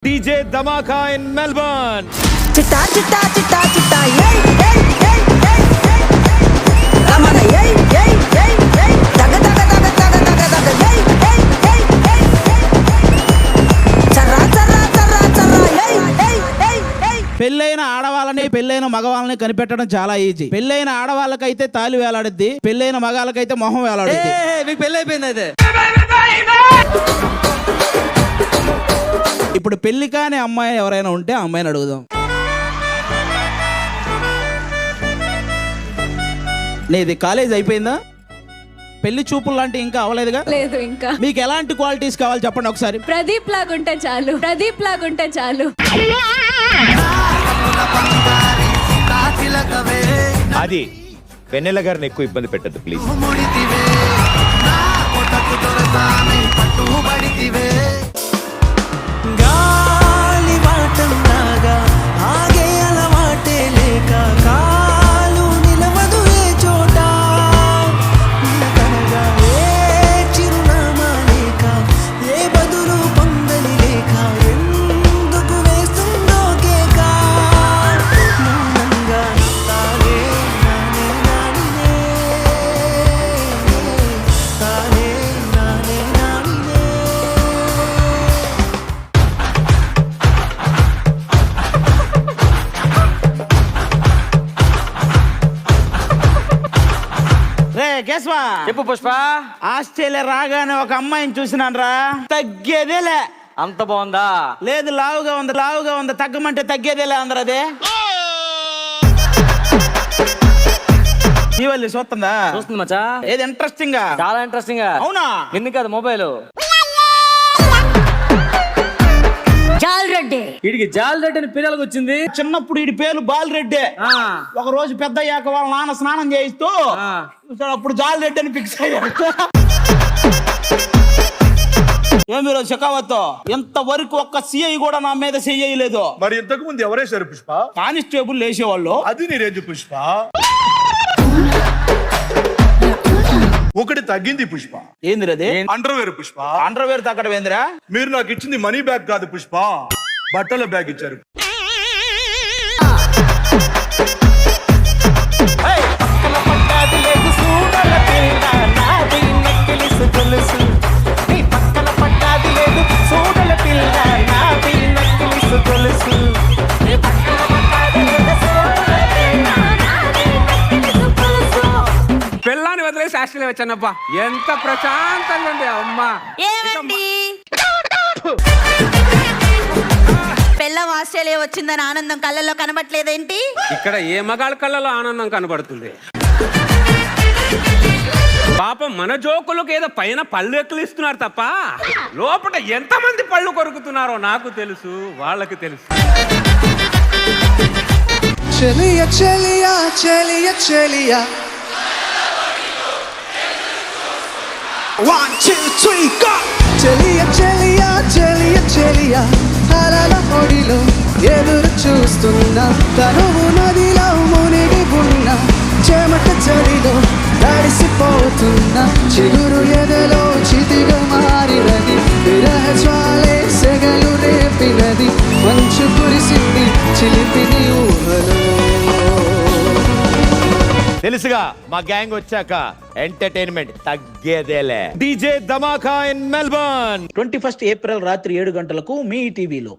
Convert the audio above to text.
DJ Dhamaka in Melbourne. చిట్టా చిట్టా చిట్టా చిట్టా ఏయ్ ఏయ్ ఏయ్ ఏయ్ ఏయ్ రమణ ఏయ్ ఏయ్ ఏయ్ ఏయ్ దగ దగ దగ దగ దగ దగ ఏయ్ ఏయ్ ఏయ్ ఏయ్ చర్రా చర్రా చర్రా చర్రా ఏయ్ ఏయ్ ఏయ్ ఏయ్. పెళ్ళైన ఆడవాళ్ళని పెళ్ళైన మగవాళ్ళని కనిపెట్టడం చాలా ఈజీ. పెళ్ళైన ఆడవాళ్ళకైతే తాలి వేలాడుద్ది, పెళ్ళైన మగాళ్ళకైతే మొహం వేలాడుద్ది. మీకు పెళ్ళి అయిపోయింది అయితే. ఇప్పుడు పెళ్లి కాని అమ్మాయి ఎవరైనా ఉంటే ఆ అమ్మాయిని అడుగుదాం. నీది కాలేజ్ అయిపోయిందా? పెళ్లి చూపులు లాంటి ఇంకా అవ్వలేదుగా? లేదు ఇంకా. మీకు ఎలాంటి క్వాలిటీస్ కావాలి చెప్పండి ఒకసారి. ప్రదీప్ లాగుంటే చాలు, ప్రదీప్ లాగుంటే చాలు. అది వెన్నెల గారిని ఎక్కువ ఇబ్బంది పెట్టద్దు ప్లీజ్. గాలి వాటంలాగా ఆగే అలవాటే లేక కాలు నిలవదు ఏ చోట. కనగా ఏ చిరునామా లేక ఏ బదులు పొందని లేక ఎందుకు వేస్తుందో కేక. మౌనంగా తానే నానే నానినే, తానే నానే నానినే. రే కేశవా, చెప్పు పుష్ప. ఆస్ట్రేలియా రాగానే ఒక అమ్మాయిని చూసినాను రా, తగ్గేదేలే. అంత బాగుందా? లేదు, లావుగా ఉంది, లావుగా ఉంది, తగ్గమంటే తగ్గేదేలే అందరు. అదే ఇవల్లి చూస్తుందా? చూస్తుంది మచ్చా. ఏది ఇంట్రెస్టింగ్ గా? చాలా ఇంట్రెస్టింగ్ గా. అవునా? ఎందుకు కదా మొబైల్ జాల్రెడ్డి వీడికి జాల్ రెడ్డి అని పిల్లలకు వచ్చింది. చిన్నప్పుడు వీడి పేరు బాలరెడ్డి. ఒక రోజు పెద్ద అయ్యాక వాళ్ళ నాన్న స్నానం చేయిస్తూ అప్పుడు జాలరెడ్డి అని ఫిక్స్ అయ్యాడు. ఏమి రోజు షెకావత్తో ఇంతవరకు ఒక్క సిఐ కూడా నా మీద చెయ్యలేదు. మరి ఇంతకు ముందు ఎవరేశారు పుష్ప? కానిస్టేబుల్ వేసేవాళ్ళు. అది నీ రేంజ్ పుష్ప. ఒకటి తగ్గింది పుష్ప. ఏంది అది? అండర్వేర్ పుష్ప. అండర్వేర్ తగ్గడం ఏందిరా? మీరు నాకు ఇచ్చింది మనీ బ్యాగ్ కాదు పుష్ప, బట్టల బ్యాగ్ ఇచ్చారు. పిల్లాన్ని వదిలేసి ఆస్ట్రేలియా వచ్చానబ్బా, ఎంత ప్రశాంతంగా ఉంది అమ్మా. ఏమండి పెళ్ళం ఆస్ట్రేలియా వచ్చిందని ఆనందం కళ్ళల్లో కనబట్లేదేంటి? ఇక్కడ ఏ మగాళ్ళ కళ్ళలో ఆనందం కనబడుతుంది. పాపం మన జోకులకు ఏదో పైన పళ్ళు ఎక్కలిస్తున్నారు తప్ప లోపల ఎంతమంది పళ్ళు కొరుకుతున్నారో నాకు తెలుసు, వాళ్ళకి తెలుసు. చెలియా చెలియా చెలియా చెలియా 1 2 3 go. చెలియా చెలియా చెలియా చెలియా అలల ఒడిలో ఎదురు చూస్తున్నా, తనువు నదిలో మునిగి ఉన్న చెమట చలిలో తడిసిపోతున్నా, చిగురు ఎదలో చితిగా మారినది, విరహ జ్వాలే సెగలు రేపినది, మంచు కురిసింది చిలిపిని ఊహలో. తెలుసుగా మా గ్యాంగ్ వచ్చాక ఎంటర్టైన్మెంట్ తగ్గేదేలే. DJ Dhamaka in Melbourne. 21 April రాత్రి 7 గంటలకు మీ టీవీలో.